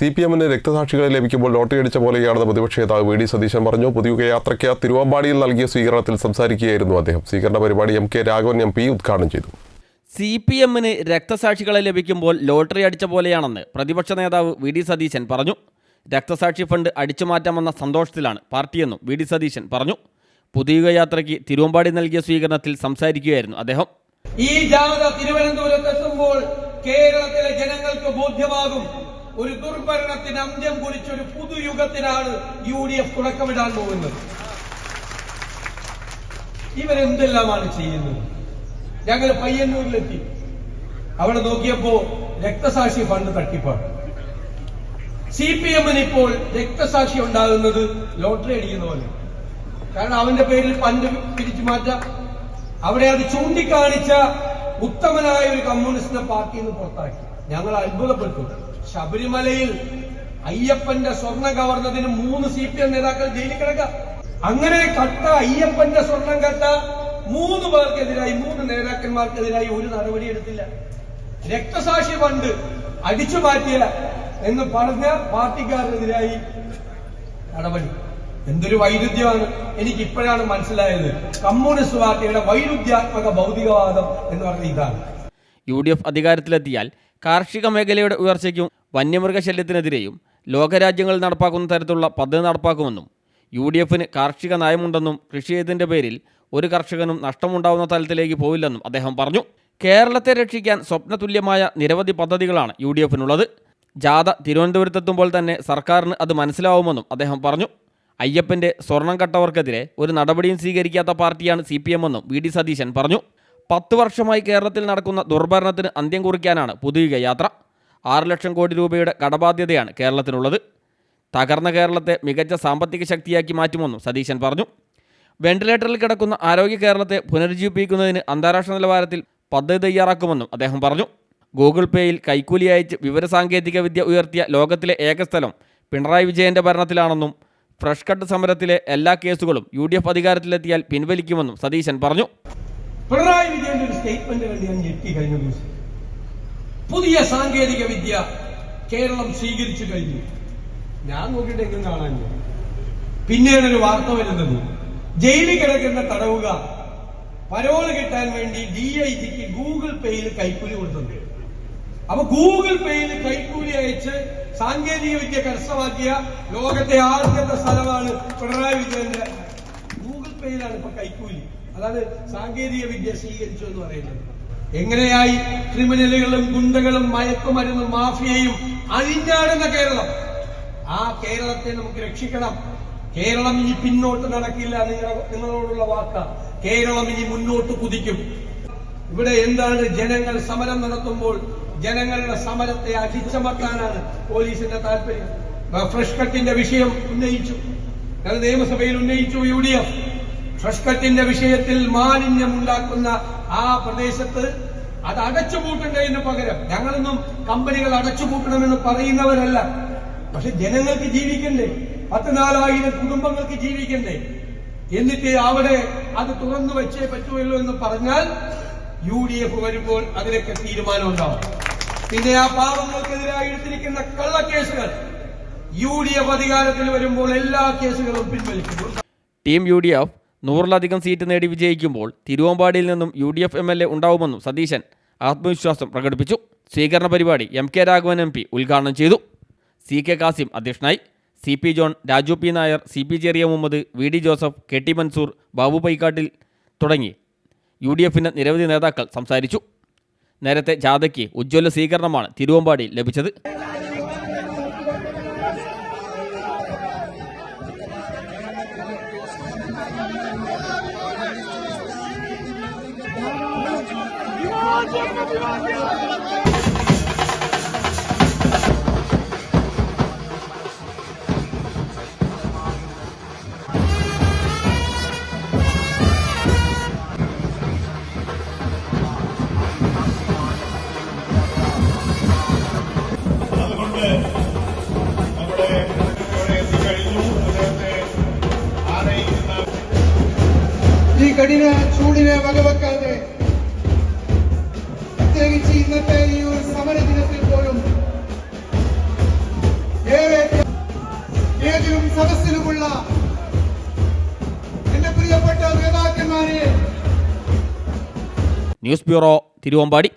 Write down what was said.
CPM-ന് രക്തസാക്ഷികളെ ലഭിക്കുമ്പോൾ ലോട്ടറി അടിച്ച പോലെയാണെന്ന് പ്രതിപക്ഷ നേതാവ് വി ഡി സതീശൻ പറഞ്ഞു. പൊതുയോഗയാത്രയ്ക്ക് തിരുവമ്പാടിയിൽ നൽകിയ സ്വീകരണത്തിൽ സംസാരിക്കുകയായിരുന്നു അദ്ദേഹം. സ്വീകരണ പരിപാടി MK രാഘവൻ MP ഉദ്ഘാടനം ചെയ്തു. CPM-ന് രക്തസാക്ഷികളെ ലഭിക്കുമ്പോൾ ലോട്ടറി അടിച്ച പോലെയാണെന്ന് പ്രതിപക്ഷ നേതാവ് വി ഡി സതീശൻ പറഞ്ഞു. രക്തസാക്ഷി ഫണ്ട് അടിച്ചുമാറ്റാമെന്ന സന്തോഷത്തിലാണ് പാർട്ടിയെന്നും വി ഡി സതീശൻ പറഞ്ഞു. പൊതുയോഗയാത്രയ്ക്ക് തിരുവമ്പാടി നൽകിയ സ്വീകരണത്തിൽ സംസാരിക്കുകയായിരുന്നു അദ്ദേഹം. ഈ ജാഥ തിരുവനന്തപുരത്തെത്തുമ്പോൾ കേരളത്തിലെ ജനങ്ങൾക്ക് ബോധ്യമാകും, ഒരു ദുർഭരണത്തിന് അന്ത്യം കുറിച്ച ഒരു പുതുയുഗത്തിനാണ് UDF തുടക്കമിടാൻ പോകുന്നത്. ഇവരെന്തെല്ലാമാണ് ചെയ്യുന്നത്? ഞങ്ങൾ പയ്യന്നൂരിലെത്തി. അവിടെ നോക്കിയപ്പോ രക്തസാക്ഷി ഫണ്ട് തട്ടിപ്പാണ്. CPM-ന് ഇപ്പോൾ രക്തസാക്ഷി ഉണ്ടാകുന്നത് ലോട്ടറി അടിക്കുന്ന പോലെ. കാരണം അവന്റെ പേരിൽ ഫണ്ട് പിരിച്ചു മാറ്റാം. അവിടെ അത് ചൂണ്ടിക്കാണിച്ച ഉത്തമനായ ഒരു കമ്മ്യൂണിസ്റ്റ് പാർട്ടിയിൽ നിന്ന് പുറത്താക്കി. ഞങ്ങൾ അത്ഭുതപ്പെട്ടു. ശബരിമലയിൽ അയ്യപ്പന്റെ സ്വർണം കവർന്നതിന് 3 CPM നേതാക്കൾ ജയിലിൽ കിടക്കാം. അങ്ങനെ കട്ട അയ്യപ്പന്റെ സ്വർണം കട്ട 3 പേർക്കെതിരായി 3 നേതാക്കന്മാർക്കെതിരായി ഒരു നടപടി എടുത്തില്ല. രക്തസാക്ഷി ഫണ്ട് അടിച്ചു മാറ്റിയ എന്ന് പറഞ്ഞ പാർട്ടിക്കാർക്കെതിരായി നടപടി. എന്തൊരു വൈരുദ്ധ്യമാണ്! എനിക്ക് ഇപ്പോഴാണ് മനസ്സിലായത് കമ്മ്യൂണിസ്റ്റ് പാർട്ടിയുടെ വൈരുദ്ധ്യാത്മക ഭൗതികവാദം എന്ന് പറഞ്ഞ ഇതാണ്. UDF അധികാരത്തിലെത്തിയാൽ കാർഷിക മേഖലയുടെ ഉയർച്ചയ്ക്കും വന്യമൃഗശല്യത്തിനെതിരെയും ലോകരാജ്യങ്ങൾ നടപ്പാക്കുന്ന തരത്തിലുള്ള പദ്ധതി നടപ്പാക്കുമെന്നും UDF-ന് കാർഷിക നയമുണ്ടെന്നും കൃഷി ചെയ്തതിൻ്റെ പേരിൽ ഒരു കർഷകനും നഷ്ടമുണ്ടാവുന്ന തലത്തിലേക്ക് പോവില്ലെന്നും അദ്ദേഹം പറഞ്ഞു. കേരളത്തെ രക്ഷിക്കാൻ സ്വപ്നതുല്യമായ നിരവധി പദ്ധതികളാണ് UDF-നുള്ളത്. ജാഥ തിരുവനന്തപുരത്തെത്തുമ്പോൾ തന്നെ സർക്കാരിന് അത് മനസ്സിലാവുമെന്നും അദ്ദേഹം പറഞ്ഞു. അയ്യപ്പൻ്റെ സ്വർണം കട്ടവർക്കെതിരെ ഒരു നടപടിയും സ്വീകരിക്കാത്ത പാർട്ടിയാണ് CPM-എന്നും വി ഡി സതീശൻ പറഞ്ഞു. 10 വർഷമായി കേരളത്തിൽ നടക്കുന്ന ദുർഭരണത്തിന് അന്ത്യം കുറിക്കാനാണ് പൊതുയോഗയാത്ര. 6 ലക്ഷം കോടി രൂപയുടെ കടബാധ്യതയാണ് കേരളത്തിനുള്ളത്. തകർന്ന കേരളത്തെ മികച്ച സാമ്പത്തിക ശക്തിയാക്കി മാറ്റുമെന്നും സതീശൻ പറഞ്ഞു. വെന്റിലേറ്ററിൽ കിടക്കുന്ന ആരോഗ്യ കേരളത്തെ പുനരുജ്ജീവിപ്പിക്കുന്നതിന് അന്താരാഷ്ട്ര നിലവാരത്തിൽ പദ്ധതി തയ്യാറാക്കുമെന്നും അദ്ദേഹം പറഞ്ഞു. ഗൂഗിൾ പേയിൽ കൈക്കൂലി അയച്ച് വിവരസാങ്കേതിക വിദ്യ ഉയർത്തിയ ലോകത്തിലെ ഏക സ്ഥലം പിണറായി വിജയൻ്റെ ഭരണത്തിലാണെന്നും ഫ്രഷ് കട്ട് സമരത്തിലെ എല്ലാ കേസുകളും UDF അധികാരത്തിലെത്തിയാൽ പിൻവലിക്കുമെന്നും സതീശൻ പറഞ്ഞു. പിണറായി വിജയന്റെ ഒരു സ്റ്റേറ്റ്മെന്റ് കണ്ട് ഞാൻ ഞെട്ടി. കഴിഞ്ഞ ദിവസം പുതിയ സാങ്കേതിക വിദ്യ കേരളം സ്വീകരിച്ചു കഴിഞ്ഞു. ഞാൻ നോക്കിയിട്ട് എങ്ങും കാണാൻ. പിന്നീട് ഒരു വാർത്ത വരുന്നത് ജയിലിൽ കിടക്കുന്ന തടവുകാർ പരോള് കിട്ടാൻ വേണ്ടി DIGക്ക് ഗൂഗിൾ പേയിൽ കൈക്കൂലി കൊടുത്തത്. അപ്പൊ ഗൂഗിൾ പേയിൽ കൈക്കൂലി അയച്ച് സാങ്കേതിക വിദ്യ കരസ്ഥമാക്കിയ ലോകത്തെ ആദ്യത്തെ സ്ഥലമാണ് പിണറായി വിജയന്റെ. ഗൂഗിൾ പേയിലാണ് ഇപ്പൊ കൈക്കൂലി. അതായത് സാങ്കേതിക വിദ്യ സ്വീകരിച്ചു എന്ന് പറയുന്നത്. എങ്ങനെയായി ക്രിമിനലുകളും ഗുണ്ടകളും മയക്കുമരുന്നും മാഫിയയും അഴിഞ്ഞാടുന്ന കേരളം, ആ കേരളത്തെ നമുക്ക് രക്ഷിക്കണം. കേരളം ഇനി പിന്നോട്ട് നടക്കില്ല. നിങ്ങളോടുള്ള വാക്ക. കേരളം ഇനി മുന്നോട്ട് കുതിക്കും. ഇവിടെ എന്താണ് ജനങ്ങൾ സമരം നടത്തുമ്പോൾ ജനങ്ങളുടെ സമരത്തെ അടിച്ചമർത്താനാണ് പോലീസിന്റെ താല്പര്യം. ഫ്രഷ് കട്ടിന്റെ വിഷയം ഉന്നയിച്ചു. ഞങ്ങൾ നിയമസഭയിൽ ഉന്നയിച്ചു. UDF ഫ്രഷ് കട്ടിന്റെ വിഷയത്തിൽ മാലിന്യം ഉണ്ടാക്കുന്ന ആ പ്രദേശത്ത് അത് അടച്ചുപൂട്ടേണ്ടതിന് പകരം, ഞങ്ങളൊന്നും കമ്പനികൾ അടച്ചുപൂട്ടണമെന്ന് പറയുന്നവരല്ല, പക്ഷെ ജനങ്ങൾക്ക് ജീവിക്കണ്ടേ? 14,000 കുടുംബങ്ങൾക്ക് ജീവിക്കണ്ടേ? എന്നിട്ട് അവിടെ അത് തുറന്നു വെച്ചേ പറ്റുമല്ലോ എന്ന് പറഞ്ഞാൽ UDF വരുമ്പോൾ അതിനൊക്കെ തീരുമാനം ഉണ്ടാവും. പിന്നെ ആ പാവങ്ങൾക്കെതിരായി എടുത്തിരിക്കുന്ന കള്ളക്കേസുകൾ UDF അധികാരത്തിൽ വരുമ്പോൾ എല്ലാ കേസുകളും പിൻവലിക്കും. ടീം UDF 100-ലധികം സീറ്റ് നേടി വിജയിക്കുമ്പോൾ തിരുവമ്പാടിയിൽ നിന്നും UDF MLA ഉണ്ടാവുമെന്നും സതീശൻ ആത്മവിശ്വാസം പ്രകടിപ്പിച്ചു. സ്വീകരണ പരിപാടി MK രാഘവൻ MP ഉദ്ഘാടനം ചെയ്തു. CK കാസിം അധ്യക്ഷനായി. CP John, Raju P Nair, CP Cheriya Muhammad, VD Joseph, KT Mansoor, Babu Paikkattil തുടങ്ങി UDF-ന്റെ നിരവധി നേതാക്കൾ സംസാരിച്ചു. നേരത്തെ ജാഥയ്ക്ക് ഉജ്ജ്വല സ്വീകരണമാണ് തിരുവമ്പാടിയിൽ ലഭിച്ചത്. ഈ കഠിന ചൂടിനെ വകവെക്കാതെ പ്രത്യേകിച്ച് ഇന്നത്തെ ഈ ഒരു സമര ദിനത്തിൽ പോലും വേദിയിലും സദസ്സിലുമുള്ള എന്റെ പ്രിയപ്പെട്ട നേതാക്കന്മാരെ. News bureau, Thiruvambady.